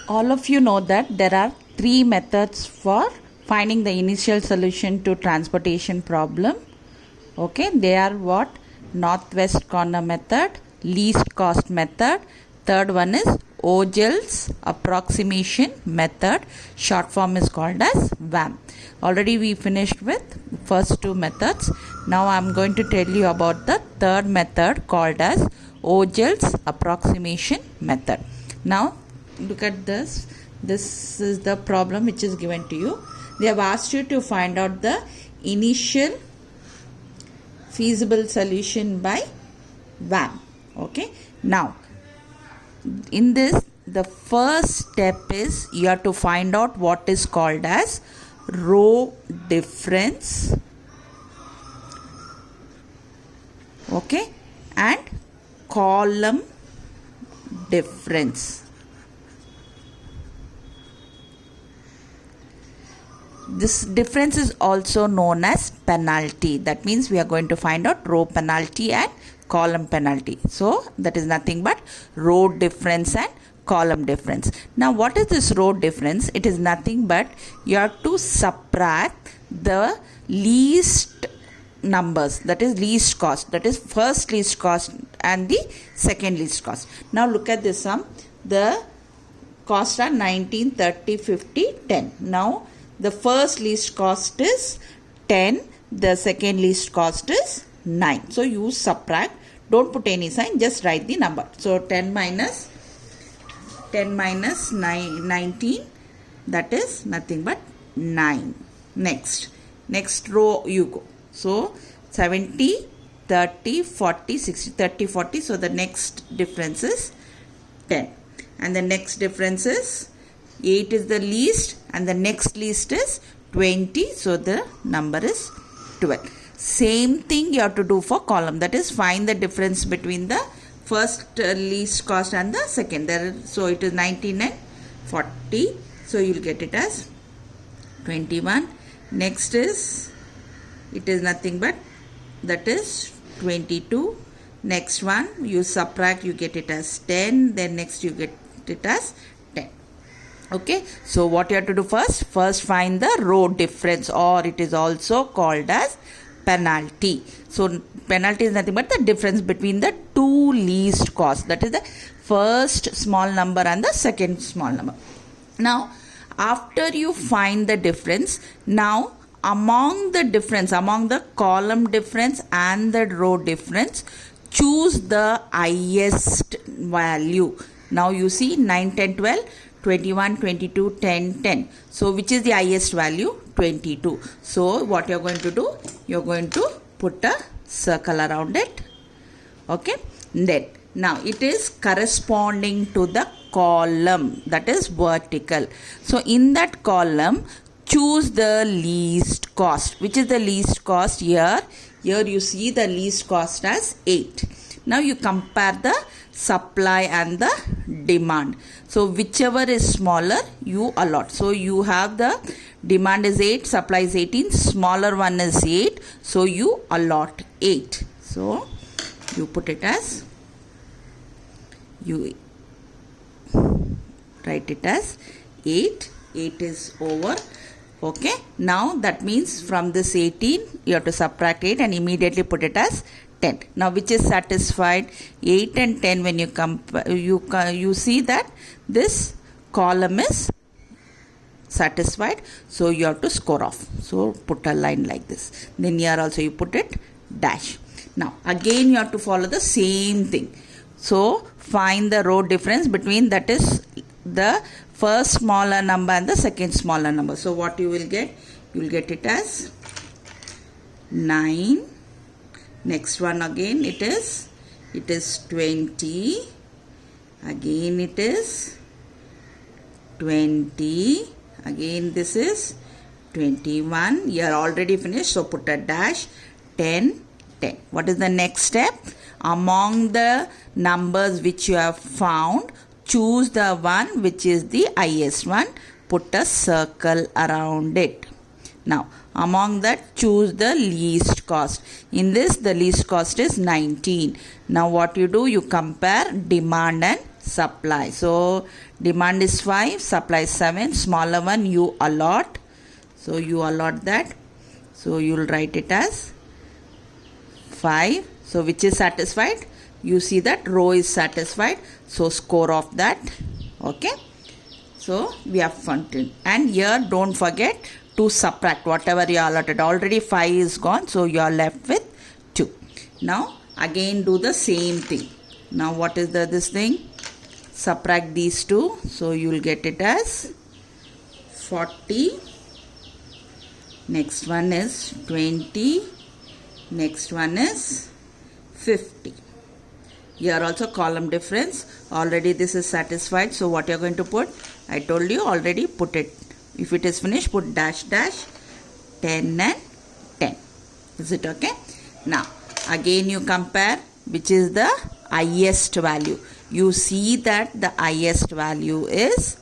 All of you know that there are three methods for finding the initial solution to transportation problem. Okay, they are what? Northwest corner method, least cost method. Third one is Ogel's approximation method. Short form is called as VAM. Already we finished with first two methods. Now I am going to tell you about the third method called as Ogel's approximation method. Now look at this. This is the problem which is given to you. They have asked you to find out the initial feasible solution by VAM. Okay. Now, in this, the first step is you have to find out what is called as row difference. Okay. And column difference. This difference is also known as penalty. That means we are going to find out row penalty and column penalty. So that is nothing but row difference and column difference. Now what is this row difference? It is nothing but you have to subtract the least numbers, that is least cost, that is first least cost and the second least cost. Now look at this sum. The costs are 19, 30, 50, 10. Now the first least cost is 10, the second least cost is 9. So you subtract, don't put any sign, just write the number. So 10 minus 19, that is nothing but 9. Next row you go. So 70, 30, 40, 60, 30, 40. So the next difference is 10. And the next difference is 8 is the least and the next least is 20. So the number is 12. Same thing you have to do for column. That is find the difference between the first least cost and the second. So it is 19 and 40. So you will get it as 21. Next is, it is nothing but that is 22. Next one you subtract, you get it as 10. Then next you get it as 10. Okay, so what you have to do first find the row difference, or it is also called as penalty. So penalty is nothing but the difference between the two least costs, that is the first small number and the second small number. Now after you find the difference, now among the column difference and the row difference, choose the highest value. Now you see 9, 10, 12, 21, 22, 10, 10. So which is the highest value? 22. So what you are going to do? You are going to put a circle around it. Okay. Then now it is corresponding to the column, that is vertical. So in that column, choose the least cost. Which is the least cost here? Here you see the least cost as 8. Now you compare the supply and the demand. So whichever is smaller you allot. So you have the demand is 8, supply is 18, smaller one is 8. So you allot 8. So you put it as, you write it as 8. 8 is over. Okay. Now that means from this 18 you have to subtract 8 and immediately put it as 10. Now which is satisfied? 8 and 10. When you compare, you see that this column is satisfied. So you have to score off. So put a line like this. Then here also you put it dash. Now again you have to follow the same thing. So find the row difference between, that is the first smaller number and the second smaller number. So what you will get? You will get it as 9. Next one again it is 20. Again it is 20. Again this is 21. You are already finished. So put a dash. 10, 10. What is the next step? Among the numbers which you have found, choose the one which is the highest one. Put a circle around it. Now among that, choose the least cost. In this, the least cost is 19. Now what you do? You compare demand and supply. So demand is 5, supply is 7, smaller one you allot. So you allot that. So you will write it as 5. So which is satisfied? You see that row is satisfied. So score of that. Okay. So we have fun. And here don't forget to subtract whatever you allotted. Already 5 is gone. So you are left with 2. Now again do the same thing. Now what is this thing? Subtract these two. So you will get it as 40. Next one is 20. Next one is 50. Here also column difference. Already this is satisfied. So what you are going to put? I told you already, put it. If it is finished, put dash dash 10 and 10. Is it okay? Now again you compare which is the highest value. You see that the highest value is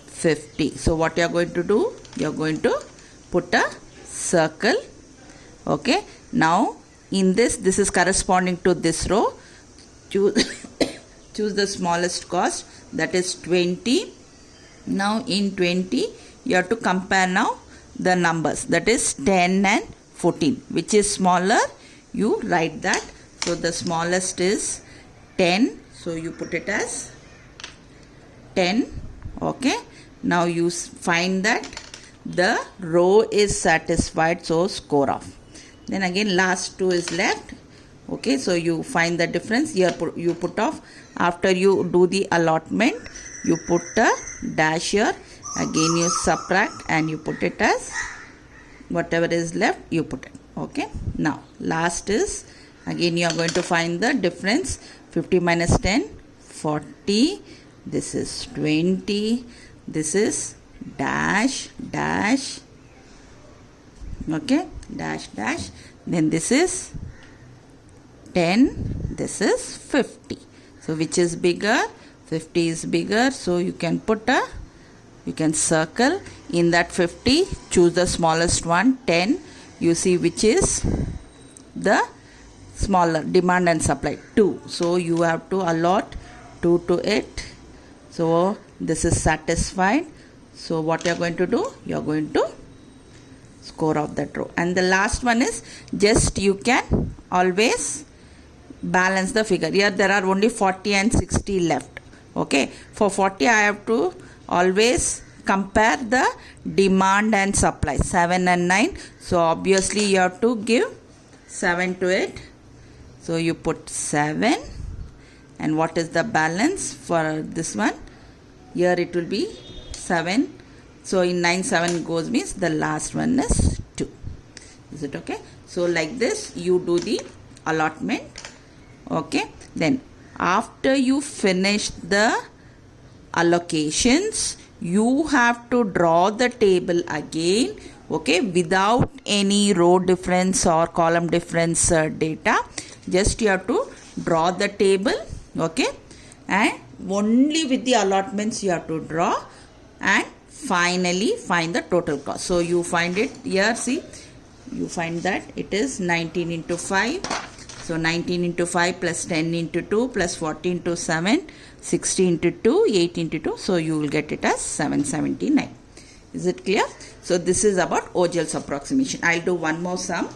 50. So what you are going to do? You are going to put a circle. Okay. Now in this is corresponding to this row. Choose the smallest cost, that is 20. Now in 20 you have to compare now the numbers, that is 10 and 14. Which is smaller? You write that. So the smallest is 10. So you put it as 10. Okay. Now you find that the row is satisfied. So score off. Then again last two is left. Okay. So you find the difference. Here you put off. After you do the allotment, you put a dash here. Again you subtract and you put it as whatever is left you put it. Okay. Now last is again you are going to find the difference. 50 minus 10, 40. This is 20. This is dash dash. Okay. Dash dash. Then this is 10. This is 50. So which is bigger? 50 is bigger. So you can circle in that 50. Choose the smallest one, 10. You see which is the smaller, demand and supply 2. So you have to allot 2 to it. So this is satisfied. So what you are going to do? You are going to score of that row. And the last one is just you can always balance the figure. Here there are only 40 and 60 left. Okay. For 40 I have to always compare the demand and supply 7 and 9. So obviously you have to give 7 to it. So you put 7. And what is the balance for this one? Here it will be 7. So in 9 7 goes means the last one is 2. Is it okay? So like this you do the allotment. Okay. Then after you finish the allocations, you have to draw the table again. Okay. Without any row difference or column difference data. Just you have to draw the table. Okay. And only with the allotments you have to draw. And finally find the total cost. So you find it here. See. You find that it is 19 into 5. So 19 into 5 plus 10 into 2 plus 40 into 7, 60 into 2, 8 into 2. So you will get it as 779. Is it clear? So this is about OGL's approximation. I'll do one more sum.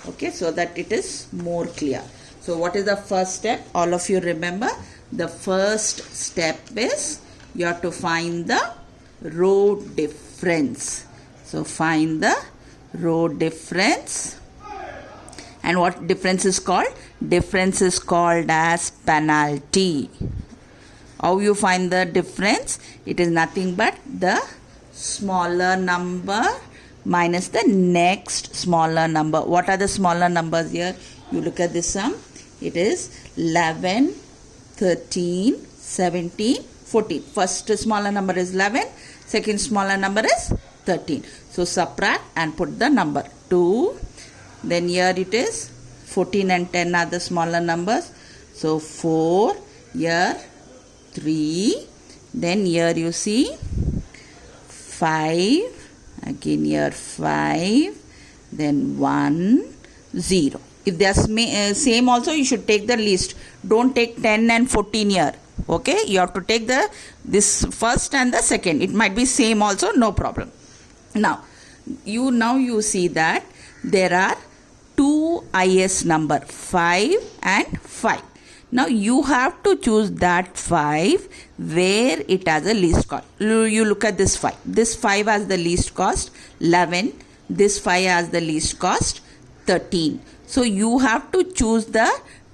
Okay, so that it is more clear. So what is the first step? All of you remember. The first step is you have to find the row difference. So find the row difference. And what difference is called? Difference is called as penalty. How you find the difference? It is nothing but the smaller number minus the next smaller number. What are the smaller numbers here? You look at this sum. It is 11, 13, 17, 14. First smaller number is 11. Second smaller number is 13. So subtract and put the number 2. Then here it is 14 and 10 are the smaller numbers. So 4, here 3. Then here you see 5. Again here 5. Then 1, 0. If they are same also, you should take the least. Don't take 10 and 14 here. Okay, you have to take this first and the second. It might be same also, no problem. Now you see that there are two IS number, 5 and 5. Now you have to choose that 5 where it has a least cost. You look at this 5. This 5 has the least cost 11. This 5 has the least cost 13. So you have to choose the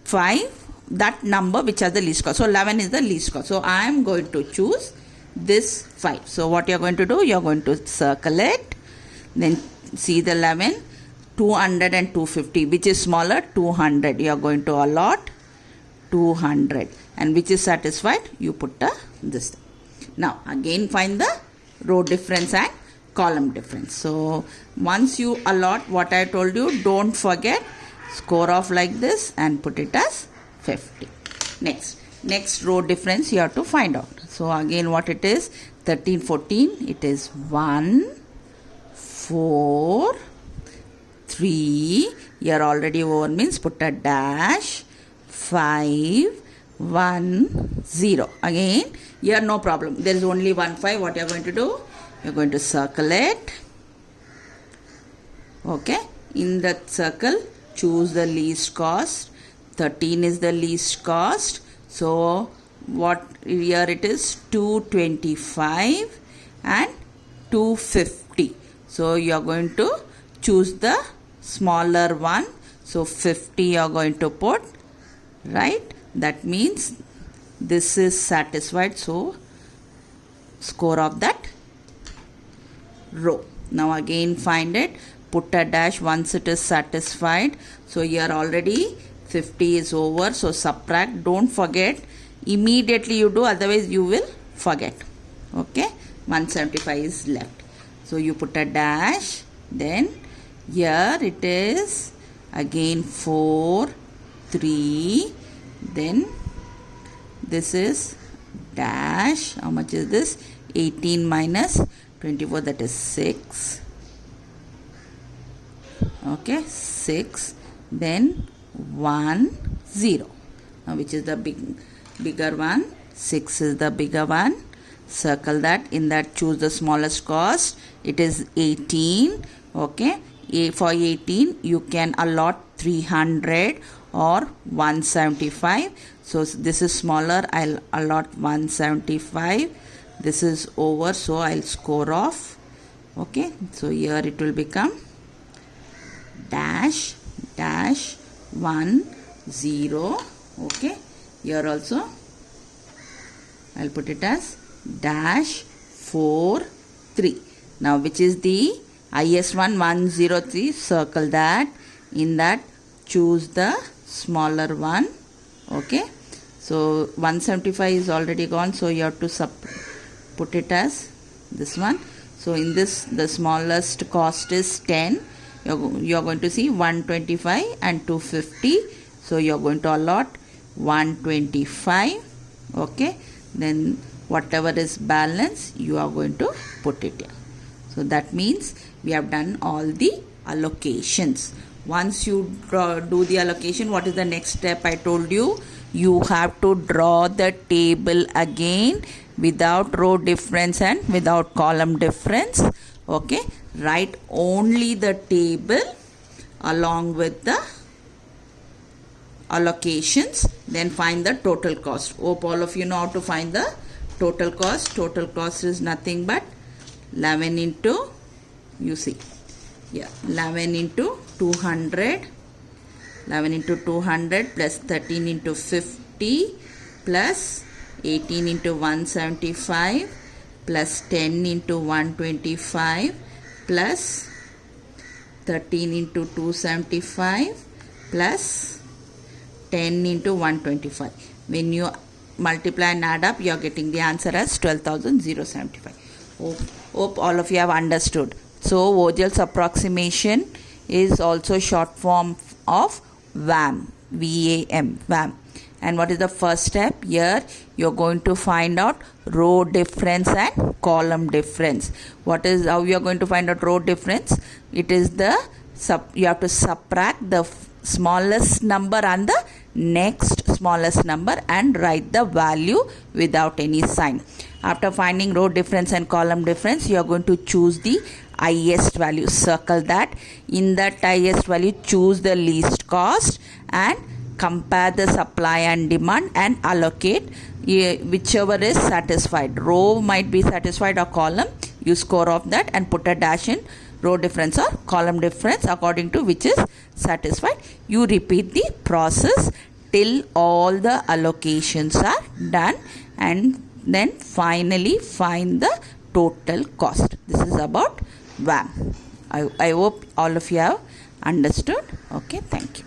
5, that number which has the least cost. So 11 is the least cost. So I am going to choose this 5. So what you are going to do? You are going to circle it. Then see the 11, 200 and 250. Which is smaller? 200. You are going to allot 200. And which is satisfied? You put this thing. Now again find the row difference and column difference. So once you allot what I told you, don't forget, score off like this and put it as 50. Next row difference you have to find out. So again what it is? 13, 14. It is 1, 4, 3. Here already over means put a dash. 5, 1, 0. Again here no problem. There is only 1, 5. What you are going to do? You are going to circle it. Okay. In that circle, choose the least cost. 13 is the least cost. So what here it is? 225 and 250. So you are going to choose the smaller one. So 50 you are going to put, right? That means this is satisfied. So score of that row. Now again find it. Put a dash once it is satisfied. So here already 50 is over. So subtract. Don't forget. Immediately you do. Otherwise you will forget. Okay. 175 is left. So you put a dash. Then here it is again 4, 3. Then this is dash. How much is this? 18 minus 24, that is 6. Okay, 6. Then 1, 0. Now which is the bigger one? 6 is the bigger one. Circle that. In that choose the smallest cost. It is 18. Okay. For 18 you can allot 300 or 175. So this is smaller. I'll allot 175. This is over. So I'll score off. Okay. So here it will become dash 1, 0. Okay. Here also I'll put it as dash 4, 3. Now which is the highest one? 103. Circle that. In that choose the smaller one. Okay. So 175 is already gone. So you have to put it as this one. So in this the smallest cost is 10. You are going to see 125 and 250. So you are going to allot 125. Okay. Then whatever is balance you are going to put it here. So that means we have done all the allocations. Once you do the allocation, what is the next step? I told you, you have to draw the table again without row difference and without column difference. Okay. Write only the table along with the allocations. Then find the total cost. Hope all of you know how to find the total cost. Total cost is nothing but 11 into, you see, yeah, 11 into 200, 11 into 200 plus 13 into 50 plus 18 into 175 plus 10 into 125 plus 13 into 275 plus 10 into 125. When you multiply and add up, you are getting the answer as 12,075. Hope all of you have understood. So Vogel's approximation is also short form of VAM. V-A-M. VAM. And what is the first step? Here you are going to find out row difference and column difference. What is how you are going to find out row difference? It is you have to subtract the smallest number and the next smallest number and write the value without any sign. After finding row difference and column difference, you are going to choose the highest value. Circle that. In that highest value, choose the least cost and compare the supply and demand and allocate whichever is satisfied. Row might be satisfied or column. You score off that and put a dash in row difference or column difference according to which is satisfied. You repeat the process till all the allocations are done, and then finally find the total cost. This is about VAM. I hope all of you have understood. Okay, thank you.